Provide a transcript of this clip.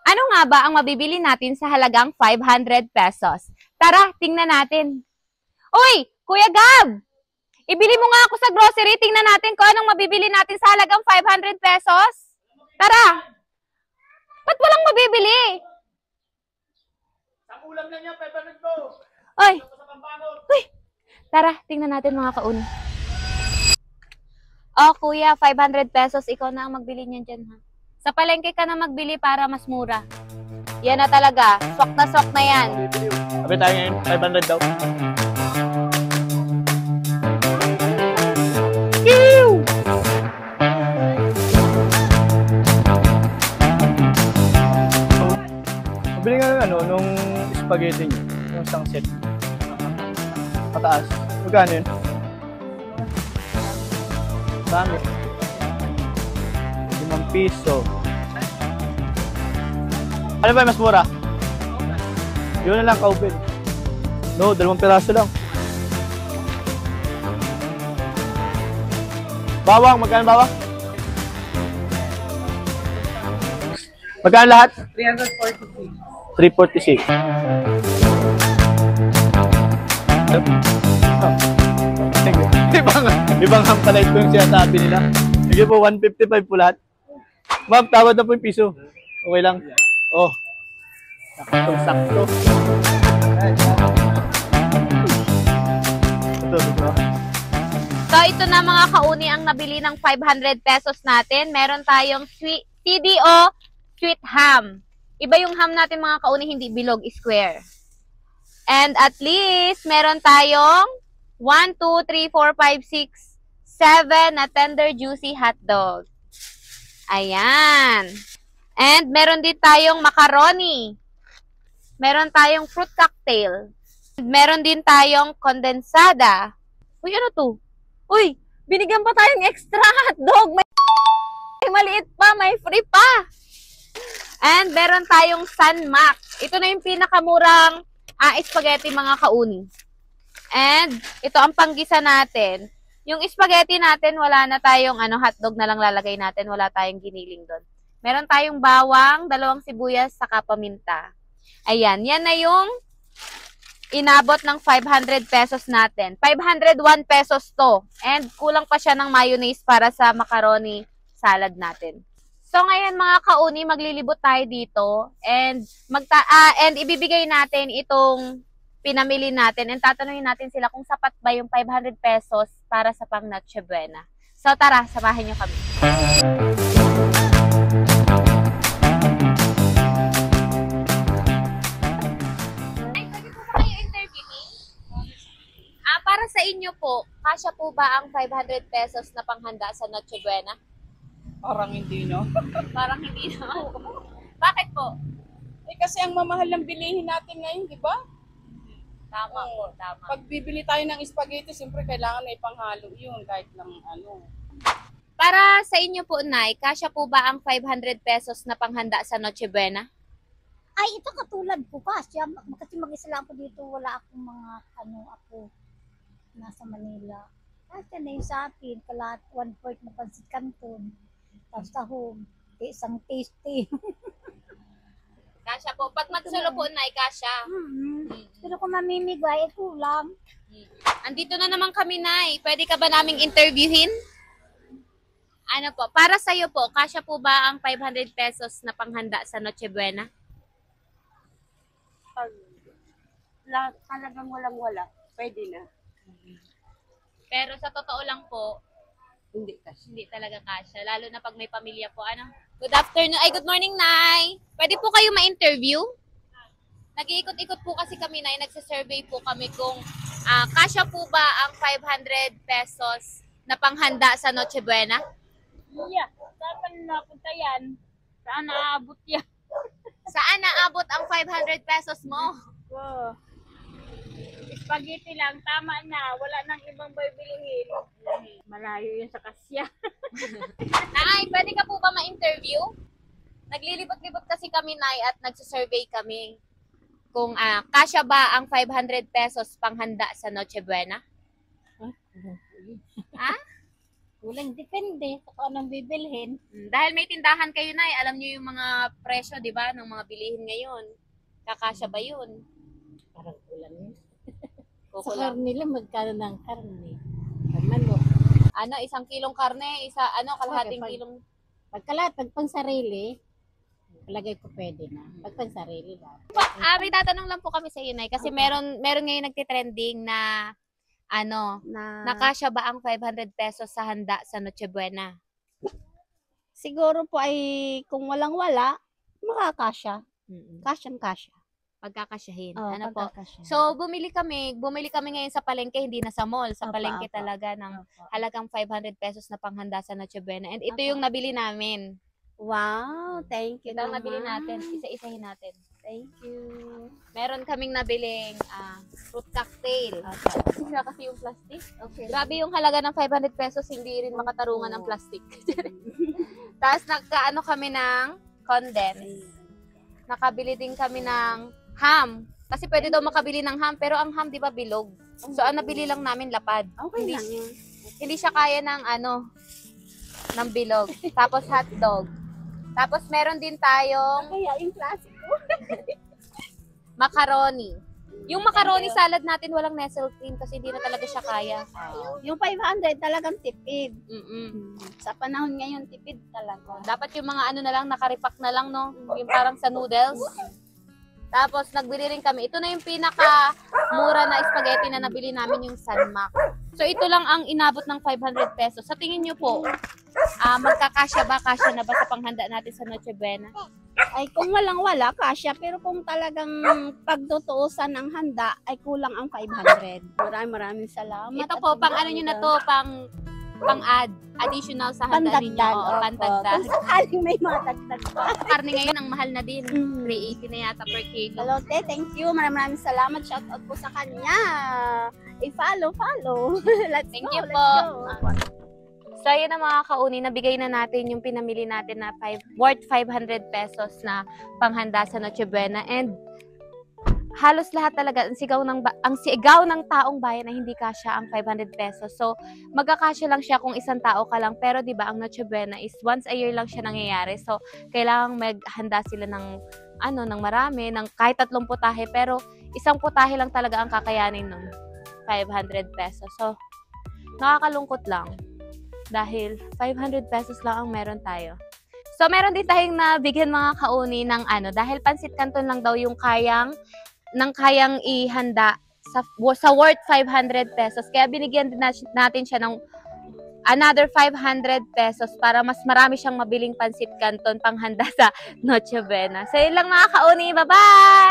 Ano nga ba ang mabibili natin sa halagang 500 pesos? Tara, tingnan natin. Uy, Kuya Gab! Ibili mo nga ako sa grocery. Tingnan natin kung anong mabibili natin sa halagang 500 pesos. Tara! Ba't walang mabibili? Sa ulam lang yan, 500 po. Uy! Uy! Tara, tingnan natin mga kauni. Oh, kuya, 500 pesos. Ikaw na ang magbili niyan dyan, ha? Sa palengke ka na magbili para mas mura. Yan na talaga. Swak na yan. Sabi tayo ngayon, 500 daw. Mabili nga ng nung spaghetti nyo, yung isang set. Mataas. Magkano yun? Dami. 5 piso. Ano ba yung mas mura? Yun na lang, kaupin. No, 2 piraso lang. Bawang, magkano bawang? Magkano lahat? 346. 346. Ibang ham pala ito yung sinasabi nila. Sige po, 155 po lahat. Ma'am, tawad na po yung piso. Okay lang. Oh, sakto. So, ito na mga kauni ang nabili ng 500 pesos natin. Meron tayong CDO sweet ham. Iba yung ham natin mga kauni, hindi bilog, square. And at least, meron tayong 1, 2, 3, 4, 5, 6, 7 na tender juicy hotdog. Ayan. And meron din tayong macaroni. Meron tayong fruit cocktail. Meron din tayong kondensada. Uy, ano to? Uy, binigyan pa tayong extra hotdog. May maliit pa, may free pa. And meron tayong San Mac. Ito na yung pinakamurang spaghetti mga kauni. And ito ang panggisa natin. Yung spaghetti natin, wala na tayong hotdog na lang lalagay natin. Wala tayong giniling doon. Meron tayong bawang, 2 sibuyas, saka paminta. Ayan, yan na yung inabot ng 500 pesos natin. 501 pesos to. And kulang pa siya ng mayonnaise para sa macaroni salad natin. So ngayon mga kauni, maglilibot tayo dito. And ibibigay natin itong pinamili natin. And tatanungin natin sila kung sapat ba yung 500 pesos para sa pang Noche Buena. So tara, samahin nyo kami. Para sa inyo po, kasya po ba ang 500 pesos na panghanda sa Noche Buena? Parang hindi, no? Parang hindi naman. Bakit po? Eh, kasi ang mamahal ng bilihin natin ngayon, di ba? Tama po, tama. Pag bibili tayo ng spaghetti, siyempre kailangan na ipanghalo yun, kahit lang ano. Para sa inyo po, Nay, kasya po ba ang 500 pesos na panghanda sa Noche Buena? Ay, ito katulad ko kasi mag-isa lang ako dito, wala akong mga ako nasa Manila. Kasi na yung sa akin, kalat 1/4 na pansit canton. Tapos tahong, isang tasty. Kasya po. Pag magsulo po, Nay, kasya. Pero kung mamimigay, kulang. Andito na naman kami, Nay. Pwede ka ba naming interviewin? Ano po? Para sa'yo po, kasya po ba ang 500 pesos na panghanda sa Noche Buena? Pag talagang walang-wala, pwede na. Pero sa totoo lang po, Hindi kasi. hindi talaga kasya. Lalo na pag may pamilya po. Good afternoon. Ay, good morning, Nay. Pwede po kayo ma-interview? Nag-iikot-ikot po kasi kami, Nay. Nagsasurvey po kami kung kasya po ba ang 500 pesos na panghanda sa Noche Buena? Yeah, saan napunta yan? Saan naabot yan? Saan naabot ang 500 pesos mo? Oh. Spaghetti lang, tama na. Wala nang ibang bibilihin. Malayo yun sa kasya. Nay, pwede ka po ba ma-interview? Naglilibot-libot kasi kami, Nay, at nagsasurvey kami kung kasya ba ang 500 pesos panghanda sa Noche Buena? Ha? Kulang depende sa kung anong bibilhin. Dahil may tindahan kayo na, alam niyo yung mga presyo, di ba, ng mga bilihin ngayon. Kakasya ba yun? Parang kulang yun. Sa Kukulang. karne lang, magkano ng karne? Pag manok. Ano, 1 kilong karne, kalahating Okay, kilong. Pag pang sarili, palagay ko pwede na. Pag pang sarili lang. May tatanong lang po kami sa iyo, Nay, kasi meron ngayon nagtitrending na, nakasya ba ang 500 pesos sa handa sa Noche Buena? Siguro po ay kung walang-wala, makakasya. Kasyang-kasya. Pagkakasyahin. Oo, Ano po? pagkakasya. So, bumili kami ngayon sa palengke, hindi na sa mall. Sa Opo, palengke opo. talaga ng Opo. halagang 500 pesos na panghanda sa Noche Buena. And ito Opo. yung nabili namin. Wow, thank you Ito ang naman. nabili natin. Isa-isahin natin. Thank you. Meron kaming nabiling fruit cocktail. Sira kasi yung plastic. Okay. Grabe yung halaga ng 500 pesos, hindi rin makatarungan ng plastic. Tapos nagkaano kami ng condensed. Nakabili din kami ng ham. Kasi pwede daw makabili ng ham, pero ang ham, di ba, bilog. So, ang nabili lang namin lapad. Okay Hindi, lang yun. hindi siya kaya ng ng bilog. Tapos hotdog. Tapos meron din tayong Kaya yung classic ko. macaroni. Yung macaroni salad natin walang nestle cream kasi hindi na talaga siya kaya. Yung 500 talagang tipid. Mm-mm. Sa panahon ngayon, tipid talaga. Dapat yung mga na lang, nakaripak na lang, no? Yung parang sa noodles. Tapos, nagbili rin kami. Ito na yung pinaka-mura na spaghetti na nabili namin, yung Sanmak. So, ito lang ang inabot ng 500 pesos. Sa tingin nyo po, magkakasya ba? Kasya na ba sa panghanda natin sa Noche Buena? Ay kung walang-wala, kasya. Pero kung talagang pagtutuusan ng handa, ay kulang ang 500. Maraming salamat. Ito po, pang ano nyo na to, pang-add. Additional sa handa ninyo. Pandagdag. Oo, Opo. pantagdag. Kung sakaling may matagdag pa. Karne ngayon, ang mahal na din. Mm. 380 na yata per kilo. Hello, te. Thank you. Maraming salamat. Shout out po sa kanya. I-follow. Let's Thank go. you let's po. go. So, ayun na mga kauni, nabigay na natin yung pinamili natin na worth 500 pesos na panghanda sa Noche Buena. And halos lahat talaga, ang sigaw ng taong bayan na hindi kasya ang 500 pesos. So, magkakasya lang siya kung isang tao ka lang. Pero, di ba, ang Noche Buena is once a year lang siya nangyayari. So, kailangang maghanda sila ng marami, ng kahit 3 putahe. Pero, isang putahe lang talaga ang kakayanin nun. 500 pesos. So, nakakalungkot lang. Dahil 500 pesos lang ang meron tayo. So, meron din tayong nabigyan mga kauni ng dahil pansit canton lang daw yung kayang ihanda sa worth 500 pesos. Kaya binigyan din natin siya ng another 500 pesos para mas marami siyang mabiling pansit canton panghanda sa Noche Buena. So, yun lang mga kauni. Bye-bye!